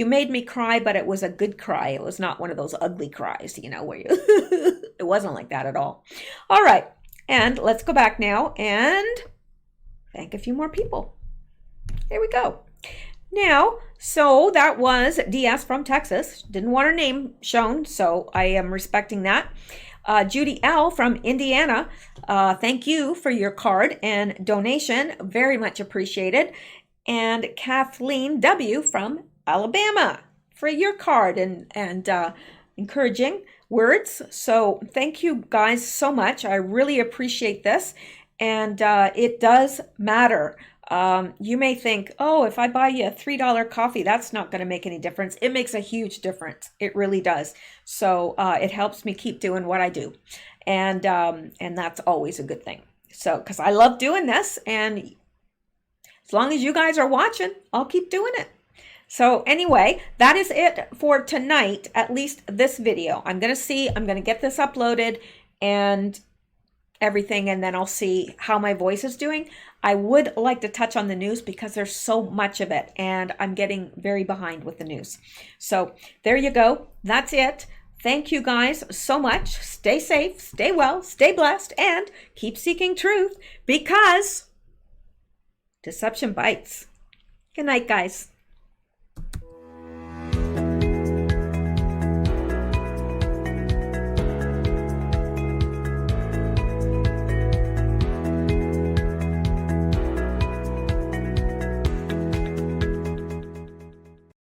Speaker 1: made me cry, but it was a good cry. It was not one of those ugly cries, you know, where you, it wasn't like that at all. All right. And let's go back now and thank a few more people. There we go. Now, so that was DS from Texas. Didn't want her name shown, so I am respecting that. Judy L. from Indiana, thank you for your card and donation. Very much appreciated. And Kathleen W. from Alabama for your card and encouraging words. So thank you guys so much. I really appreciate this. And it does matter. You may think, oh, if I buy you a $3 coffee, that's not going to make any difference. It makes a huge difference. It really does. So it helps me keep doing what I do. And that's always a good thing. So, because I love doing this, and as long as you guys are watching, I'll keep doing it. So anyway, that is it for tonight, at least this video. I'm going to get this uploaded and everything, and then I'll see how my voice is doing. I would like to touch on the news because there's so much of it, and I'm getting very behind with the news. So there you go. That's it. Thank you guys so much. Stay safe, stay well, stay blessed, and keep seeking truth, because deception bites. Good night, guys.